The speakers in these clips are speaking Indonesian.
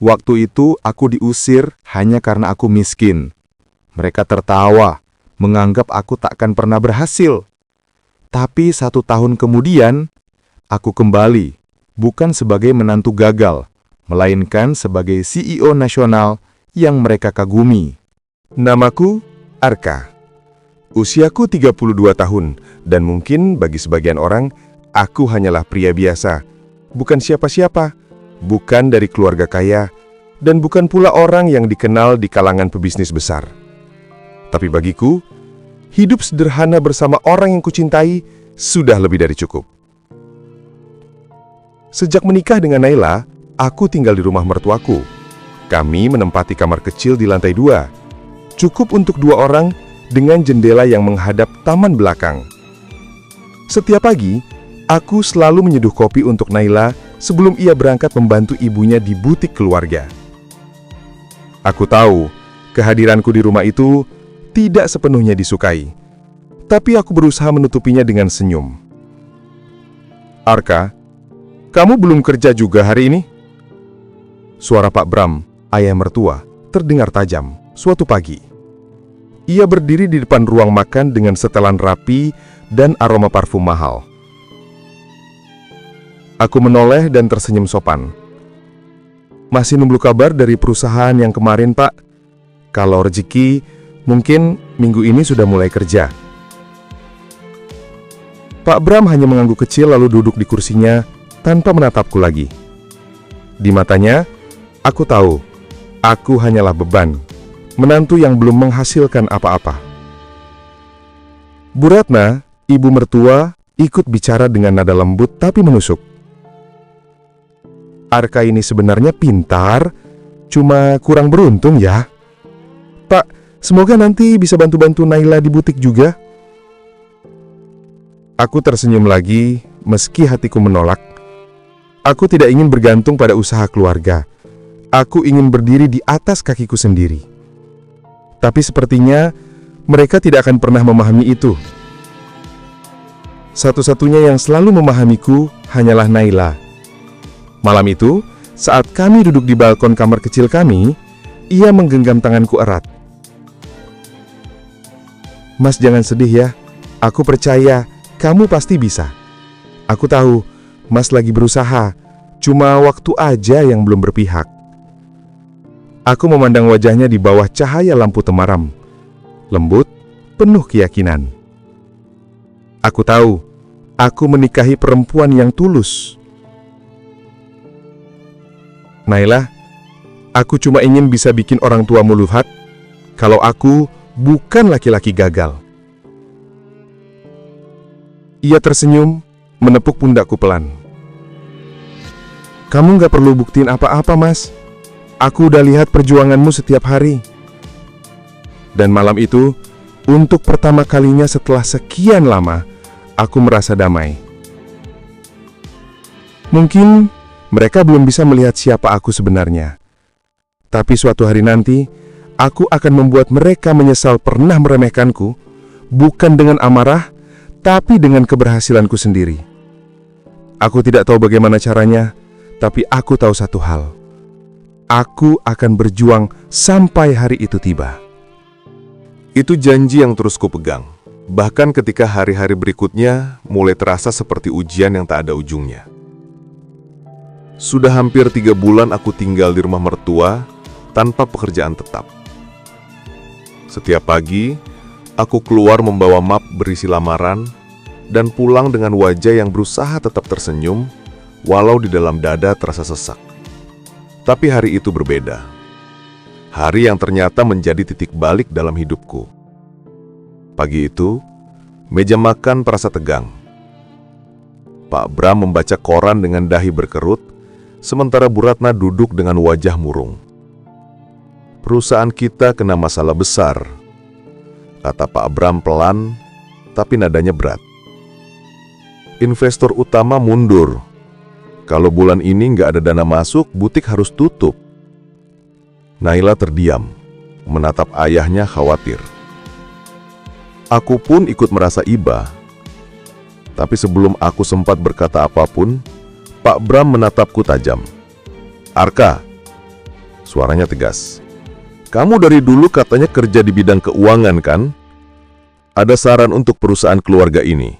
Waktu itu aku diusir hanya karena aku miskin. Mereka tertawa, menganggap aku takkan pernah berhasil. Tapi 1 tahun kemudian, aku kembali, bukan sebagai menantu gagal, melainkan sebagai CEO nasional yang mereka kagumi. Namaku Arka. Usiaku 32 tahun, dan mungkin bagi sebagian orang, aku hanyalah pria biasa. Bukan siapa-siapa, bukan dari keluarga kaya, dan bukan pula orang yang dikenal di kalangan pebisnis besar. Tapi bagiku, hidup sederhana bersama orang yang kucintai sudah lebih dari cukup. Sejak menikah dengan Naila, aku tinggal di rumah mertuaku. Kami menempati kamar kecil di lantai 2, cukup untuk 2 orang dengan jendela yang menghadap taman belakang. Setiap pagi, aku selalu menyeduh kopi untuk Naila sebelum ia berangkat membantu ibunya di butik keluarga. Aku tahu, kehadiranku di rumah itu tidak sepenuhnya disukai, tapi aku berusaha menutupinya dengan senyum. Arka, kamu belum kerja juga hari ini? Suara Pak Bram, ayah mertua, terdengar tajam suatu pagi. Ia berdiri di depan ruang makan dengan setelan rapi dan aroma parfum mahal. Aku menoleh dan tersenyum sopan. Masih nunggu kabar dari perusahaan yang kemarin, Pak. Kalau rezeki, mungkin minggu ini sudah mulai kerja. Pak Bram hanya mengangguk kecil lalu duduk di kursinya tanpa menatapku lagi. Di matanya, aku tahu, aku hanyalah beban, menantu yang belum menghasilkan apa-apa. Bu Ratna, ibu mertua, ikut bicara dengan nada lembut tapi menusuk. Arka ini sebenarnya pintar, cuma kurang beruntung ya. Pak, semoga nanti bisa bantu-bantu Naila di butik juga. Aku tersenyum lagi, meski hatiku menolak. Aku tidak ingin bergantung pada usaha keluarga. Aku ingin berdiri di atas kakiku sendiri. Tapi sepertinya mereka tidak akan pernah memahami itu. Satu-satunya yang selalu memahamiku hanyalah Naila. Malam itu, saat kami duduk di balkon kamar kecil kami, ia menggenggam tanganku erat. Mas, jangan sedih ya. Aku percaya kamu pasti bisa. Aku tahu Mas lagi berusaha, cuma waktu aja yang belum berpihak. Aku memandang wajahnya di bawah cahaya lampu temaram. Lembut, penuh keyakinan. Aku tahu, aku menikahi perempuan yang tulus. Naila, aku cuma ingin bisa bikin orang tuamu lihat kalau aku bukan laki-laki gagal. Ia tersenyum, menepuk pundakku pelan. Kamu gak perlu buktiin apa-apa, Mas. Aku udah lihat perjuanganmu setiap hari. Dan malam itu, untuk pertama kalinya setelah sekian lama, aku merasa damai. Mungkin mereka belum bisa melihat siapa aku sebenarnya. Tapi suatu hari nanti, aku akan membuat mereka menyesal pernah meremehkanku, bukan dengan amarah, tapi dengan keberhasilanku sendiri. Aku tidak tahu bagaimana caranya, tapi aku tahu satu hal. Aku akan berjuang sampai hari itu tiba. Itu janji yang terus kupegang. Bahkan ketika hari-hari berikutnya mulai terasa seperti ujian yang tak ada ujungnya. Sudah hampir 3 bulan aku tinggal di rumah mertua tanpa pekerjaan tetap. Setiap pagi, aku keluar membawa map berisi lamaran dan pulang dengan wajah yang berusaha tetap tersenyum walau di dalam dada terasa sesak. Tapi hari itu berbeda. Hari yang ternyata menjadi titik balik dalam hidupku. Pagi itu, meja makan terasa tegang. Pak Bram membaca koran dengan dahi berkerut, sementara Bu Ratna duduk dengan wajah murung. Perusahaan kita kena masalah besar, kata Pak Bram pelan, tapi nadanya berat. Investor utama mundur. Kalau bulan ini nggak ada dana masuk, butik harus tutup. Naila terdiam, menatap ayahnya khawatir. Aku pun ikut merasa iba. Tapi sebelum aku sempat berkata apapun, Pak Bram menatapku tajam. Arka, Suaranya tegas. Kamu dari dulu katanya kerja di bidang keuangan kan? Ada saran untuk perusahaan keluarga ini.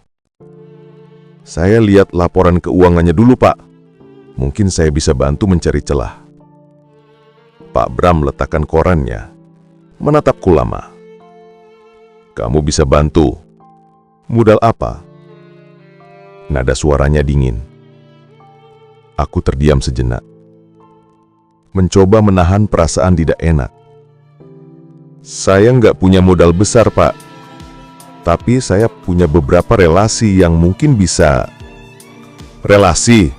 Saya lihat laporan keuangannya dulu, Pak. Mungkin saya bisa bantu mencari celah. Pak Bram letakkan korannya, menatapku lama. Kamu bisa bantu. Modal apa? Nada suaranya dingin. Aku terdiam sejenak. Mencoba menahan perasaan tidak enak. Saya nggak punya modal besar, Pak. Tapi saya punya beberapa relasi yang mungkin bisa... Relasi?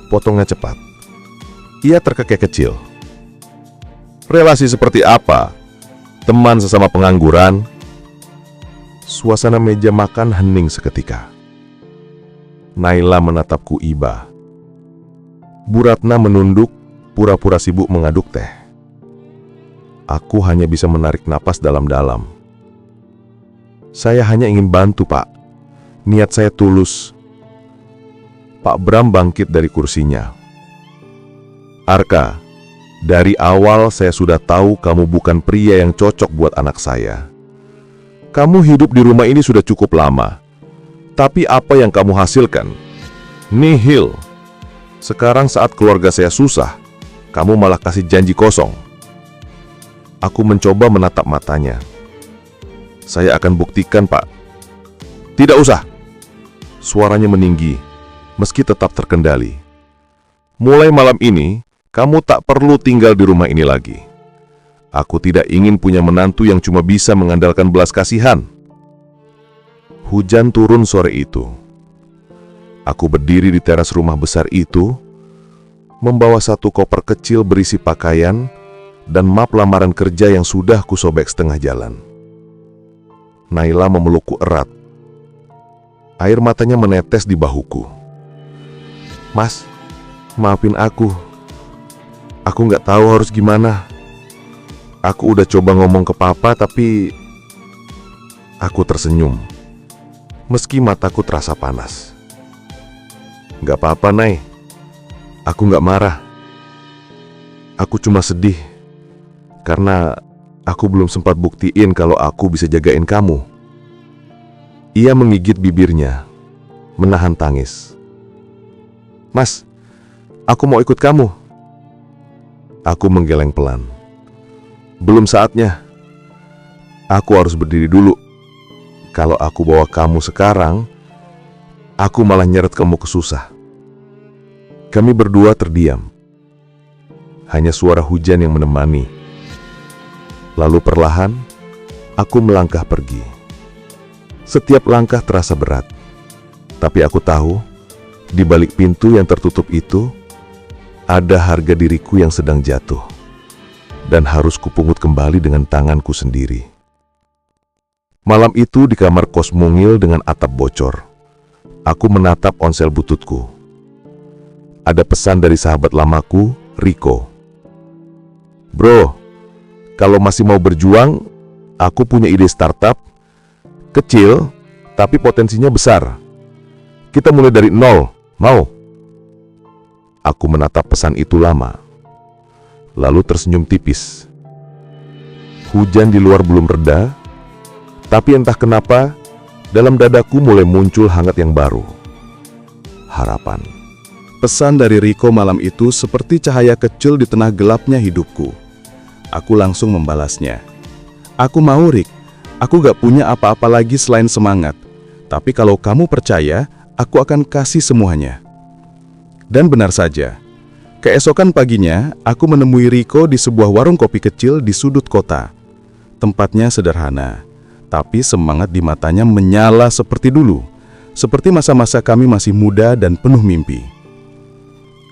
Potongnya cepat. Ia terkekeh kecil. Relasi seperti apa? Teman sesama pengangguran? Suasana meja makan hening seketika. Naila menatapku iba. Bu Ratna menunduk, pura-pura sibuk mengaduk teh. Aku hanya bisa menarik napas dalam-dalam. Saya hanya ingin bantu, Pak. Niat saya tulus. Pak Bram bangkit dari kursinya. Arka, dari awal saya sudah tahu kamu bukan pria yang cocok buat anak saya. Kamu hidup di rumah ini sudah cukup lama. Tapi apa yang kamu hasilkan? Nihil. Sekarang saat keluarga saya susah, kamu malah kasih janji kosong. Aku mencoba menatap matanya. Saya akan buktikan, Pak. Tidak usah. Suaranya meninggi, meski tetap terkendali. Mulai malam ini, kamu tak perlu tinggal di rumah ini lagi. Aku tidak ingin punya menantu yang cuma bisa mengandalkan belas kasihan. Hujan turun sore itu. Aku berdiri di teras rumah besar itu, membawa satu koper kecil berisi pakaian dan map lamaran kerja yang sudah kusobek setengah jalan. Naila memelukku erat. Air matanya menetes di bahuku. Mas, maafin aku. Aku nggak tahu harus gimana. Aku udah coba ngomong ke papa, tapi... Aku tersenyum. Meski mataku terasa panas. Nggak apa-apa, Nay. Aku nggak marah. Aku cuma sedih. Karena aku belum sempat buktiin kalau aku bisa jagain kamu. Ia menggigit bibirnya, menahan tangis. Mas, aku mau ikut kamu. Aku menggeleng pelan. Belum saatnya. Aku harus berdiri dulu. Kalau aku bawa kamu sekarang, aku malah nyeret kamu ke susah. Kami berdua terdiam. Hanya suara hujan yang menemani. Lalu perlahan, aku melangkah pergi. Setiap langkah terasa berat. Tapi aku tahu, di balik pintu yang tertutup itu, ada harga diriku yang sedang jatuh. Dan harus kupungut kembali dengan tanganku sendiri. Malam itu di kamar kos mungil dengan atap bocor. Aku menatap ponsel bututku. Ada pesan dari sahabat lamaku, Riko. Bro, kalau masih mau berjuang, aku punya ide startup. Kecil, tapi potensinya besar. Kita mulai dari nol, mau? Aku menatap pesan itu lama. Lalu tersenyum tipis. Hujan di luar belum reda, tapi entah kenapa, dalam dadaku mulai muncul hangat yang baru. Harapan. Pesan dari Riko malam itu seperti cahaya kecil di tengah gelapnya hidupku. Aku langsung membalasnya. Aku mau, Rik. Aku gak punya apa-apa lagi selain semangat. Tapi kalau kamu percaya, aku akan kasih semuanya. Dan benar saja. Keesokan paginya, aku menemui Riko di sebuah warung kopi kecil di sudut kota. Tempatnya sederhana, tapi semangat di matanya menyala seperti dulu. Seperti masa-masa kami masih muda dan penuh mimpi.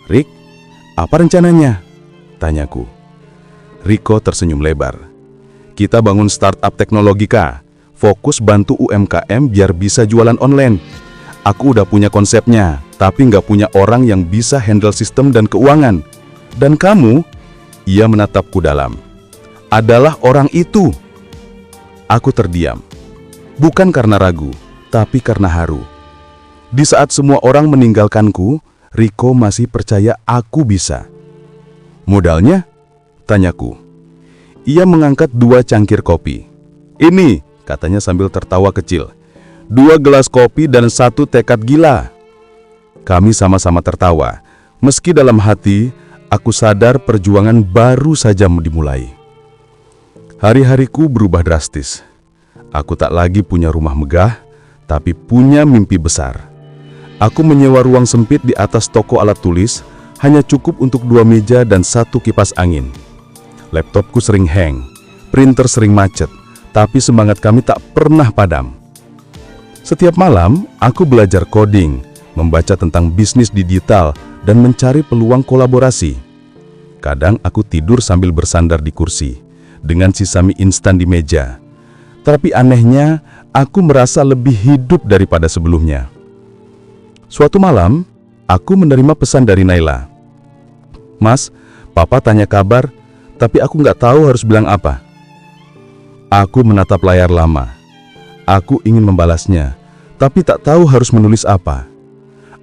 Rik, apa rencananya? Tanyaku. Riko tersenyum lebar. Kita bangun startup teknologi, Kak. Fokus bantu UMKM biar bisa jualan online. Aku udah punya konsepnya, tapi nggak punya orang yang bisa handle sistem dan keuangan. Dan kamu, ia menatapku dalam, adalah orang itu. Aku terdiam. Bukan karena ragu, tapi karena haru. Di saat semua orang meninggalkanku, Riko masih percaya aku bisa. Modalnya? Tanyaku. Ia mengangkat 2 cangkir kopi. Ini, katanya sambil tertawa kecil. 2 gelas kopi dan 1 tekad gila. Kami sama-sama tertawa. Meski dalam hati, aku sadar perjuangan baru saja dimulai. Hari-hariku berubah drastis. Aku tak lagi punya rumah megah, tapi punya mimpi besar. Aku menyewa ruang sempit di atas toko alat tulis, hanya cukup untuk 2 meja dan 1 kipas angin. Laptopku sering hang, printer sering macet, tapi semangat kami tak pernah padam. Setiap malam, aku belajar coding, membaca tentang bisnis digital, dan mencari peluang kolaborasi. Kadang aku tidur sambil bersandar di kursi, dengan sisa mie instan di meja. Tapi anehnya, aku merasa lebih hidup daripada sebelumnya. Suatu malam, aku menerima pesan dari Naila. Mas, Papa tanya kabar, tapi aku nggak tahu harus bilang apa. Aku menatap layar lama. Aku ingin membalasnya, tapi tak tahu harus menulis apa.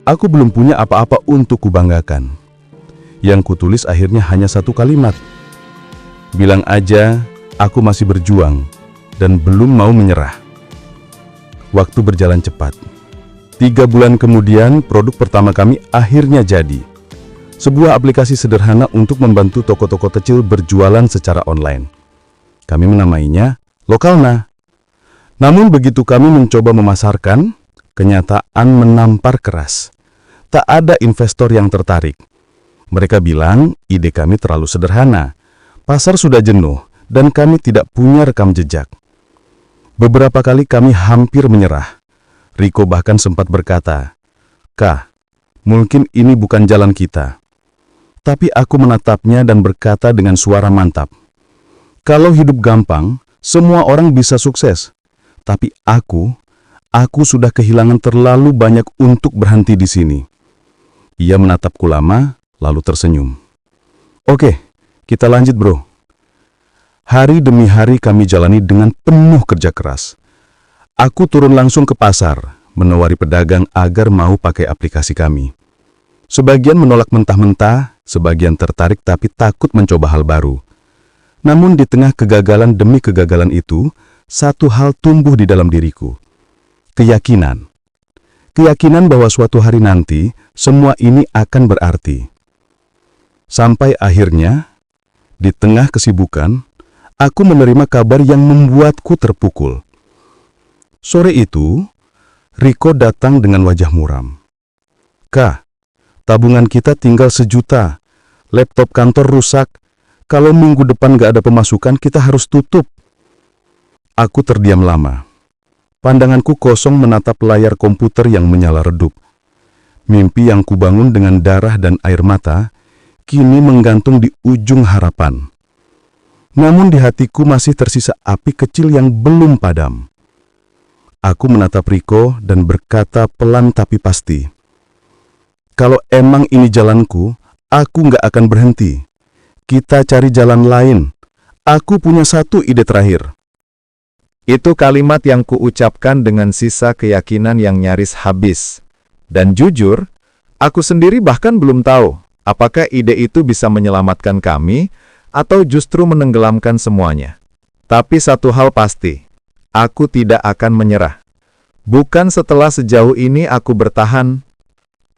Aku belum punya apa-apa untuk kubanggakan. Yang kutulis akhirnya hanya 1 kalimat. Bilang aja, aku masih berjuang dan belum mau menyerah. Waktu berjalan cepat. 3 bulan kemudian, produk pertama kami akhirnya jadi. Sebuah aplikasi sederhana untuk membantu toko-toko kecil berjualan secara online. Kami menamainya Lokalna. Namun begitu kami mencoba memasarkan, kenyataan menampar keras. Tak ada investor yang tertarik. Mereka bilang ide kami terlalu sederhana. Pasar sudah jenuh dan kami tidak punya rekam jejak. Beberapa kali kami hampir menyerah. Riko bahkan sempat berkata, "Kah, mungkin ini bukan jalan kita." Tapi aku menatapnya dan berkata dengan suara mantap, "Kalau hidup gampang, semua orang bisa sukses. Tapi aku sudah kehilangan terlalu banyak untuk berhenti di sini." Ia menatapku lama, lalu tersenyum. "Oke, kita lanjut bro." Hari demi hari kami jalani dengan penuh kerja keras. Aku turun langsung ke pasar, menawari pedagang agar mau pakai aplikasi kami. Sebagian menolak mentah-mentah, sebagian tertarik tapi takut mencoba hal baru. Namun di tengah kegagalan demi kegagalan itu, satu hal tumbuh di dalam diriku. Keyakinan. Keyakinan bahwa suatu hari nanti, semua ini akan berarti. Sampai akhirnya, di tengah kesibukan, aku menerima kabar yang membuatku terpukul. Sore itu, Riko datang dengan wajah muram. "Kak, tabungan kita tinggal 1 juta. Laptop kantor rusak. Kalau minggu depan gak ada pemasukan, kita harus tutup." Aku terdiam lama. Pandanganku kosong menatap layar komputer yang menyala redup. Mimpi yang kubangun dengan darah dan air mata, kini menggantung di ujung harapan. Namun di hatiku masih tersisa api kecil yang belum padam. Aku menatap Riko dan berkata pelan tapi pasti, "Kalau emang ini jalanku, aku nggak akan berhenti. Kita cari jalan lain. Aku punya 1 ide terakhir." Itu kalimat yang kuucapkan dengan sisa keyakinan yang nyaris habis. Dan jujur, aku sendiri bahkan belum tahu apakah ide itu bisa menyelamatkan kami atau justru menenggelamkan semuanya. Tapi satu hal pasti, aku tidak akan menyerah. Bukan setelah sejauh ini aku bertahan.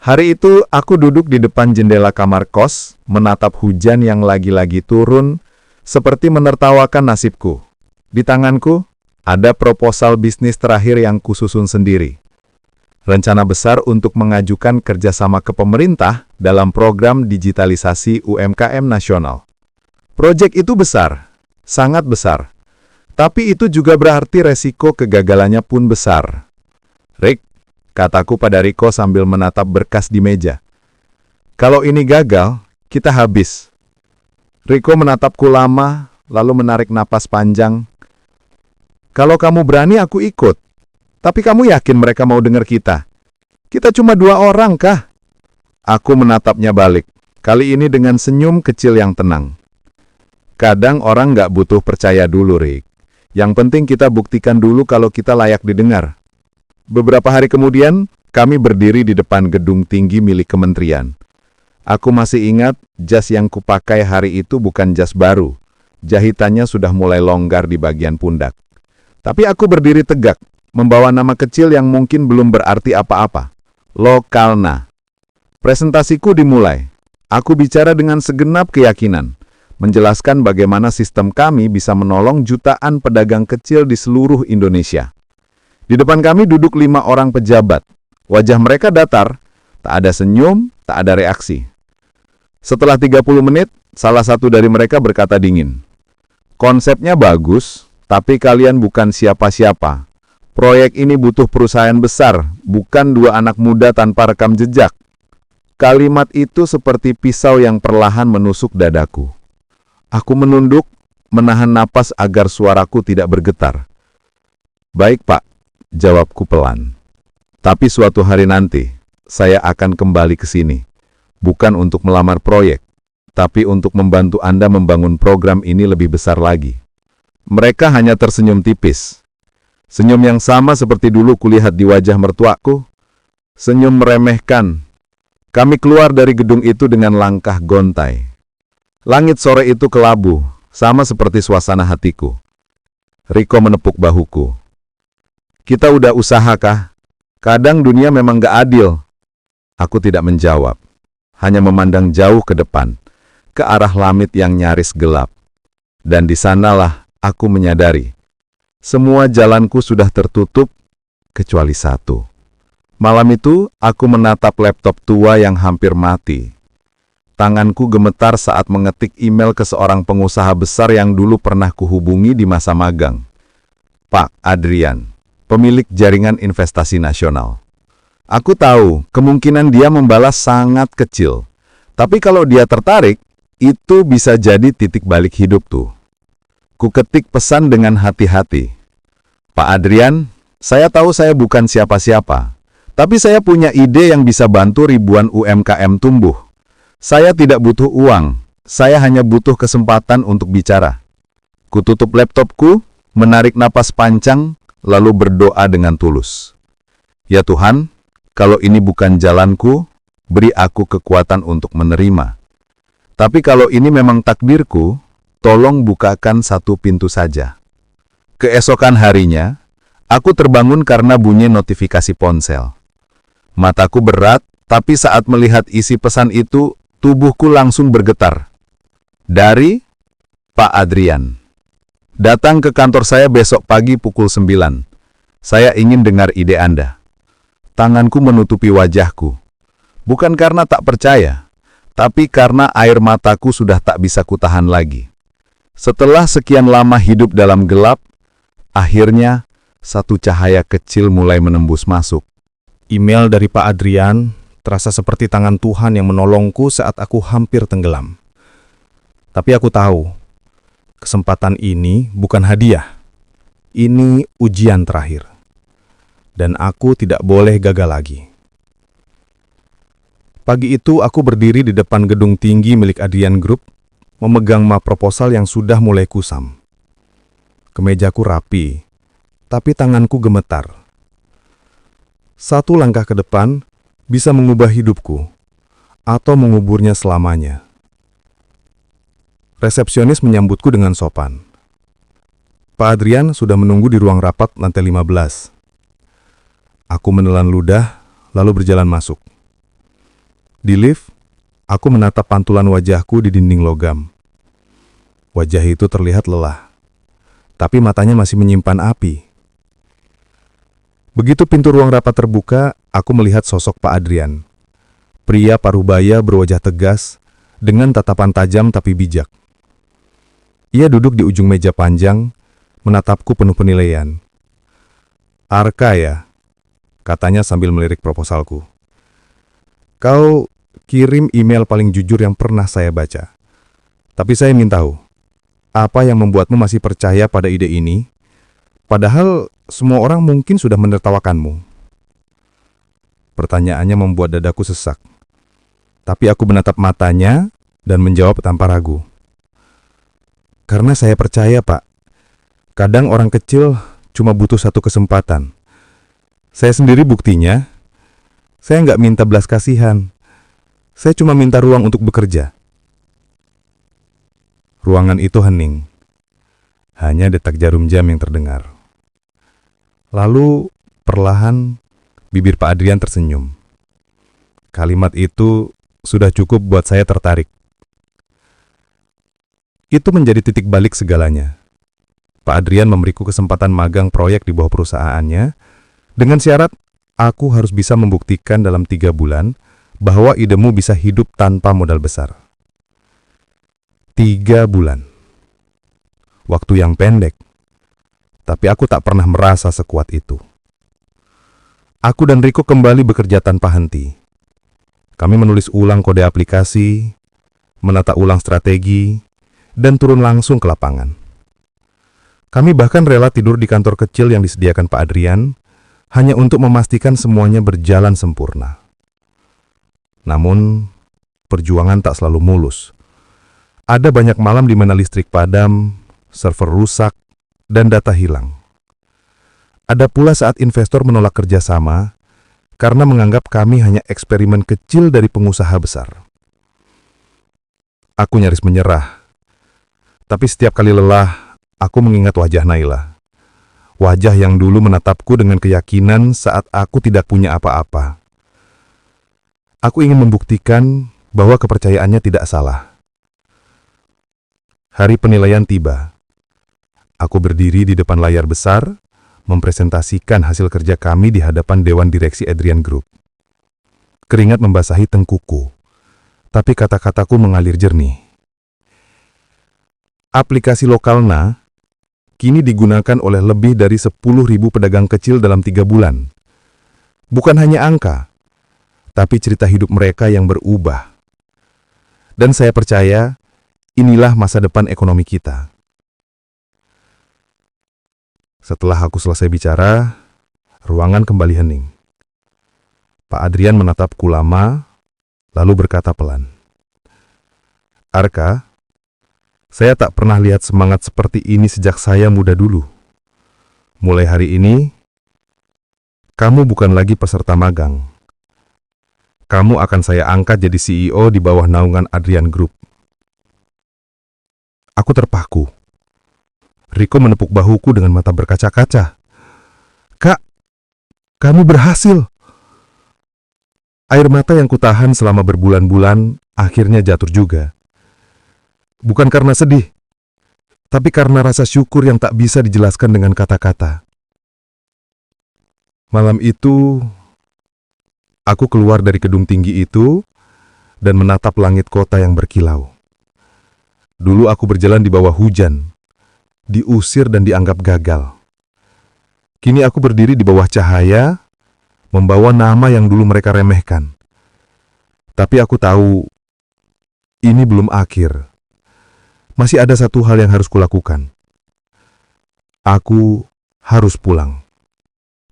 Hari itu aku duduk di depan jendela kamar kos, menatap hujan yang lagi-lagi turun, seperti menertawakan nasibku. Di tanganku, ada proposal bisnis terakhir yang kususun sendiri. Rencana besar untuk mengajukan kerjasama ke pemerintah dalam program digitalisasi UMKM nasional. Proyek itu besar, sangat besar. Tapi itu juga berarti resiko kegagalannya pun besar. "Rick," kataku pada Riko sambil menatap berkas di meja, "kalau ini gagal, kita habis." Riko menatapku lama, lalu menarik napas panjang. "Kalau kamu berani, aku ikut. Tapi kamu yakin mereka mau dengar kita? Kita cuma 2 orang, kah?" Aku menatapnya balik, kali ini dengan senyum kecil yang tenang. "Kadang orang nggak butuh percaya dulu, Rick. Yang penting kita buktikan dulu kalau kita layak didengar." Beberapa hari kemudian, kami berdiri di depan gedung tinggi milik kementerian. Aku masih ingat jas yang kupakai hari itu bukan jas baru. Jahitannya sudah mulai longgar di bagian pundak. Tapi aku berdiri tegak, membawa nama kecil yang mungkin belum berarti apa-apa. Lokalna. Presentasiku dimulai. Aku bicara dengan segenap keyakinan, menjelaskan bagaimana sistem kami bisa menolong jutaan pedagang kecil di seluruh Indonesia. Di depan kami duduk 5 orang pejabat. Wajah mereka datar, tak ada senyum, tak ada reaksi. Setelah 30 menit, salah satu dari mereka berkata dingin, "Konsepnya bagus, tapi kalian bukan siapa-siapa. Proyek ini butuh perusahaan besar, bukan 2 anak muda tanpa rekam jejak." Kalimat itu seperti pisau yang perlahan menusuk dadaku. Aku menunduk, menahan napas agar suaraku tidak bergetar. "Baik, Pak," jawabku pelan. "Tapi suatu hari nanti, saya akan kembali ke sini. Bukan untuk melamar proyek, tapi untuk membantu Anda membangun program ini lebih besar lagi." Mereka hanya tersenyum tipis. Senyum yang sama seperti dulu kulihat di wajah mertuaku. Senyum meremehkan. Kami keluar dari gedung itu dengan langkah gontai. Langit sore itu kelabu, sama seperti suasana hatiku. Riko menepuk bahuku. "Kita udah usaha kah? Kadang dunia memang gak adil." Aku tidak menjawab, hanya memandang jauh ke depan, ke arah langit yang nyaris gelap. Dan di sanalah aku menyadari, semua jalanku sudah tertutup, kecuali satu. Malam itu, aku menatap laptop tua yang hampir mati. Tanganku gemetar saat mengetik email ke seorang pengusaha besar yang dulu pernah kuhubungi di masa magang. Pak Adrian, pemilik jaringan investasi nasional. Aku tahu, kemungkinan dia membalas sangat kecil. Tapi kalau dia tertarik, itu bisa jadi titik balik hidup tuh. Kuketik pesan dengan hati-hati. "Pak Adrian, saya tahu saya bukan siapa-siapa. Tapi saya punya ide yang bisa bantu ribuan UMKM tumbuh. Saya tidak butuh uang, saya hanya butuh kesempatan untuk bicara." Kututup laptopku, menarik napas panjang, lalu berdoa dengan tulus. "Ya Tuhan, kalau ini bukan jalanku, beri aku kekuatan untuk menerima. Tapi kalau ini memang takdirku, tolong bukakan satu pintu saja." Keesokan harinya, aku terbangun karena bunyi notifikasi ponsel. Mataku berat, tapi saat melihat isi pesan itu, tubuhku langsung bergetar. Dari Pak Adrian. "Datang ke kantor saya besok pagi pukul 9. Saya ingin dengar ide Anda." Tanganku menutupi wajahku. Bukan karena tak percaya, tapi karena air mataku sudah tak bisa kutahan lagi. Setelah sekian lama hidup dalam gelap, akhirnya satu cahaya kecil mulai menembus masuk. Email dari Pak Adrian terasa seperti tangan Tuhan yang menolongku saat aku hampir tenggelam. Tapi aku tahu, kesempatan ini bukan hadiah. Ini ujian terakhir. Dan aku tidak boleh gagal lagi. Pagi itu aku berdiri di depan gedung tinggi milik Adrian Group, memegang map proposal yang sudah mulai kusam. Kemejaku rapi, tapi tanganku gemetar. Satu langkah ke depan bisa mengubah hidupku, atau menguburnya selamanya. Resepsionis menyambutku dengan sopan. Pak Adrian sudah menunggu di ruang rapat lantai 15. Aku menelan ludah, lalu berjalan masuk. Di lift, aku menatap pantulan wajahku di dinding logam. Wajah itu terlihat lelah, tapi matanya masih menyimpan api. Begitu pintu ruang rapat terbuka, aku melihat sosok Pak Adrian. Pria parubaya berwajah tegas, dengan tatapan tajam tapi bijak. Ia duduk di ujung meja panjang, menatapku penuh penilaian. "Arka ya?" katanya sambil melirik proposalku. "Kau kirim email paling jujur yang pernah saya baca. Tapi saya ingin tahu, apa yang membuatmu masih percaya pada ide ini? Padahal semua orang mungkin sudah menertawakanmu." Pertanyaannya membuat dadaku sesak. Tapi aku menatap matanya dan menjawab tanpa ragu. "Karena saya percaya, Pak. Kadang orang kecil cuma butuh satu kesempatan. Saya sendiri buktinya. Saya nggak minta belas kasihan. Saya cuma minta ruang untuk bekerja. Ruangan itu hening. Hanya detak jarum jam yang terdengar. Lalu, perlahan, bibir Pak Adrian tersenyum. Kalimat itu sudah cukup buat saya tertarik. Itu menjadi titik balik segalanya. Pak Adrian memberiku kesempatan magang proyek di bawah perusahaannya, dengan syarat aku harus bisa membuktikan dalam 3 bulan bahwa idemu bisa hidup tanpa modal besar. 3 bulan. Waktu yang pendek, tapi aku tak pernah merasa sekuat itu. Aku dan Riko kembali bekerja tanpa henti. Kami menulis ulang kode aplikasi, menata ulang strategi, dan turun langsung ke lapangan. Kami bahkan rela tidur di kantor kecil yang disediakan Pak Adrian, hanya untuk memastikan semuanya berjalan sempurna. Namun, perjuangan tak selalu mulus. Ada banyak malam di mana listrik padam, server rusak, dan data hilang. Ada pula saat investor menolak kerjasama karena menganggap kami hanya eksperimen kecil dari pengusaha besar. Aku nyaris menyerah. Tapi setiap kali lelah, aku mengingat wajah Naila. Wajah yang dulu menatapku dengan keyakinan saat aku tidak punya apa-apa. Aku ingin membuktikan bahwa kepercayaannya tidak salah. Hari penilaian tiba. Aku berdiri di depan layar besar, mempresentasikan hasil kerja kami di hadapan Dewan Direksi Adrian Group. Keringat membasahi tengkuku, tapi kata-kataku mengalir jernih. Aplikasi Lokalna kini digunakan oleh lebih dari 10.000 pedagang kecil dalam 3 bulan. Bukan hanya angka, tapi cerita hidup mereka yang berubah. Dan saya percaya, inilah masa depan ekonomi kita. Setelah aku selesai bicara, ruangan kembali hening. Pak Adrian menatapku lama, lalu berkata pelan, "Arka, saya tak pernah lihat semangat seperti ini sejak saya muda dulu. Mulai hari ini, kamu bukan lagi peserta magang. Kamu akan saya angkat jadi CEO di bawah naungan Adrian Group." Aku terpaku. Riko menepuk bahuku dengan mata berkaca-kaca. "Kak, kamu berhasil!" Air mata yang kutahan selama berbulan-bulan akhirnya jatuh juga. Bukan karena sedih, tapi karena rasa syukur yang tak bisa dijelaskan dengan kata-kata. Malam itu, aku keluar dari gedung tinggi itu dan menatap langit kota yang berkilau. Dulu aku berjalan di bawah hujan, diusir dan dianggap gagal. Kini aku berdiri di bawah cahaya, membawa nama yang dulu mereka remehkan. Tapi aku tahu, ini belum akhir. Masih ada satu hal yang harus kulakukan. Aku harus pulang.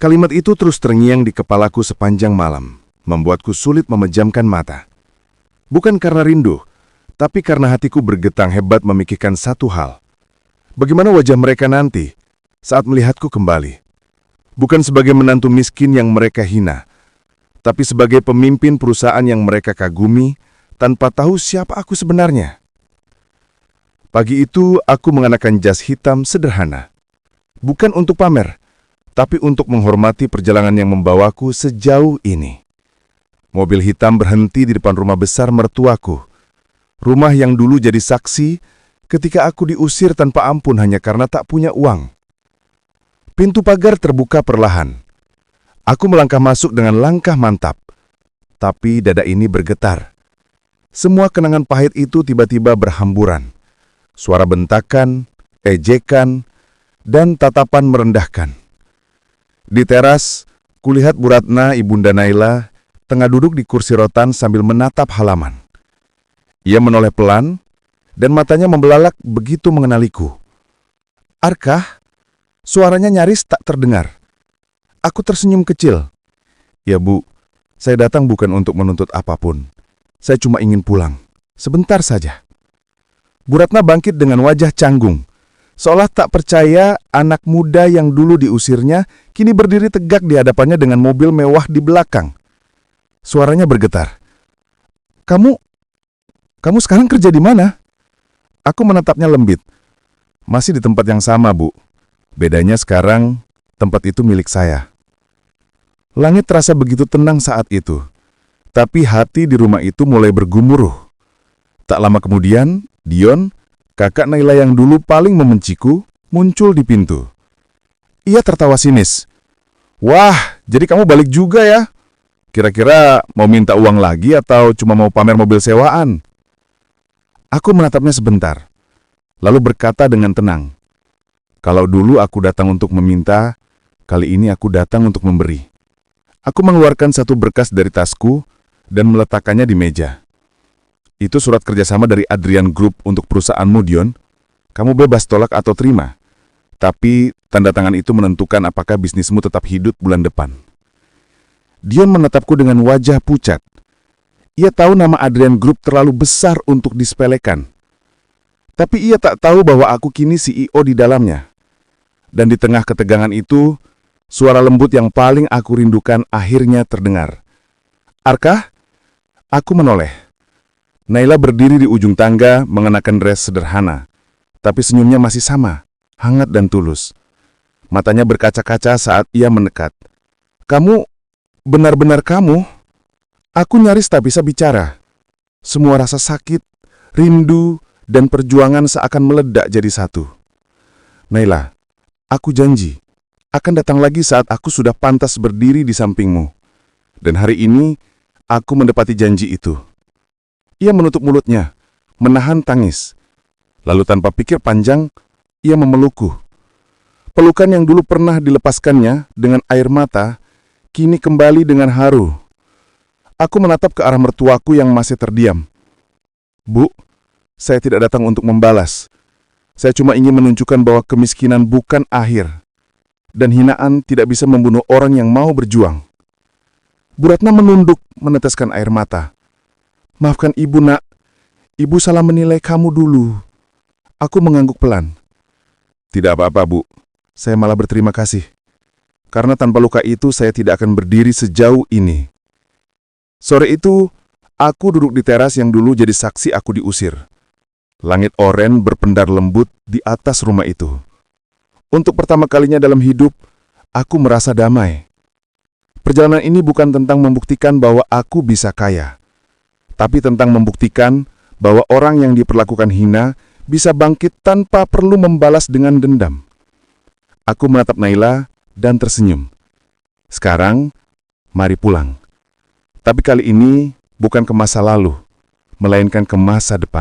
Kalimat itu terus terngiang di kepalaku sepanjang malam, membuatku sulit memejamkan mata. Bukan karena rindu, tapi karena hatiku bergetang hebat memikirkan satu hal. Bagaimana wajah mereka nanti saat melihatku kembali? Bukan sebagai menantu miskin yang mereka hina, tapi sebagai pemimpin perusahaan yang mereka kagumi tanpa tahu siapa aku sebenarnya. Pagi itu aku mengenakan jas hitam sederhana. Bukan untuk pamer, tapi untuk menghormati perjalanan yang membawaku sejauh ini. Mobil hitam berhenti di depan rumah besar mertuaku. Rumah yang dulu jadi saksi ketika aku diusir tanpa ampun hanya karena tak punya uang. Pintu pagar terbuka perlahan. Aku melangkah masuk dengan langkah mantap. Tapi dada ini bergetar. Semua kenangan pahit itu tiba-tiba berhamburan. Suara bentakan, ejekan, dan tatapan merendahkan. Di teras, kulihat Bu Ratna, Ibunda Naila, tengah duduk di kursi rotan sambil menatap halaman. Ia menoleh pelan, dan matanya membelalak begitu mengenaliku. "Arka?" Suaranya nyaris tak terdengar. Aku tersenyum kecil. "Ya Bu, saya datang bukan untuk menuntut apapun. Saya cuma ingin pulang. Sebentar saja." Bu Ratna bangkit dengan wajah canggung. Seolah tak percaya anak muda yang dulu diusirnya kini berdiri tegak di hadapannya dengan mobil mewah di belakang. Suaranya bergetar. Kamu sekarang kerja di mana? Aku menatapnya lembit. Masih di tempat yang sama, Bu. Bedanya sekarang, tempat itu milik saya. Langit terasa begitu tenang saat itu. Tapi hati di rumah itu mulai bergumuruh. Tak lama kemudian, Dion, kakak Naila yang dulu paling membenciku, muncul di pintu. Ia tertawa sinis. Wah, jadi kamu balik juga ya? Kira-kira mau minta uang lagi atau cuma mau pamer mobil sewaan? Aku menatapnya sebentar, lalu berkata dengan tenang. Kalau dulu aku datang untuk meminta, kali ini aku datang untuk memberi. Aku mengeluarkan satu berkas dari tasku dan meletakkannya di meja. Itu surat kerjasama dari Adrian Group untuk perusahaanmu, Dion. Kamu bebas tolak atau terima. Tapi tanda tangan itu menentukan apakah bisnismu tetap hidup bulan depan. Dion menatapku dengan wajah pucat. Ia tahu nama Adrian Group terlalu besar untuk disepelekan. Tapi ia tak tahu bahwa aku kini CEO di dalamnya. Dan di tengah ketegangan itu, suara lembut yang paling aku rindukan akhirnya terdengar. Arka? Aku menoleh. Naila berdiri di ujung tangga mengenakan dress sederhana. Tapi senyumnya masih sama, hangat dan tulus. Matanya berkaca-kaca saat ia mendekat. Kamu, benar-benar kamu? Aku nyaris tak bisa bicara. Semua rasa sakit, rindu, dan perjuangan seakan meledak jadi satu. Naila, aku janji, akan datang lagi saat aku sudah pantas berdiri di sampingmu. Dan hari ini, aku menepati janji itu. Ia menutup mulutnya, menahan tangis. Lalu tanpa pikir panjang, ia memelukku. Pelukan yang dulu pernah dilepaskannya dengan air mata, kini kembali dengan haru. Aku menatap ke arah mertuaku yang masih terdiam. Bu, saya tidak datang untuk membalas. Saya cuma ingin menunjukkan bahwa kemiskinan bukan akhir. Dan hinaan tidak bisa membunuh orang yang mau berjuang. Bu Ratna menunduk, meneteskan air mata. Maafkan ibu, nak. Ibu salah menilai kamu dulu. Aku mengangguk pelan. Tidak apa-apa, Bu. Saya malah berterima kasih. Karena tanpa luka itu saya tidak akan berdiri sejauh ini. Sore itu, aku duduk di teras yang dulu jadi saksi aku diusir. Langit oren berpendar lembut di atas rumah itu. Untuk pertama kalinya dalam hidup, aku merasa damai. Perjalanan ini bukan tentang membuktikan bahwa aku bisa kaya, tapi tentang membuktikan bahwa orang yang diperlakukan hina bisa bangkit tanpa perlu membalas dengan dendam. Aku menatap Naila dan tersenyum. Sekarang, mari pulang. Tapi kali ini bukan ke masa lalu, melainkan ke masa depan.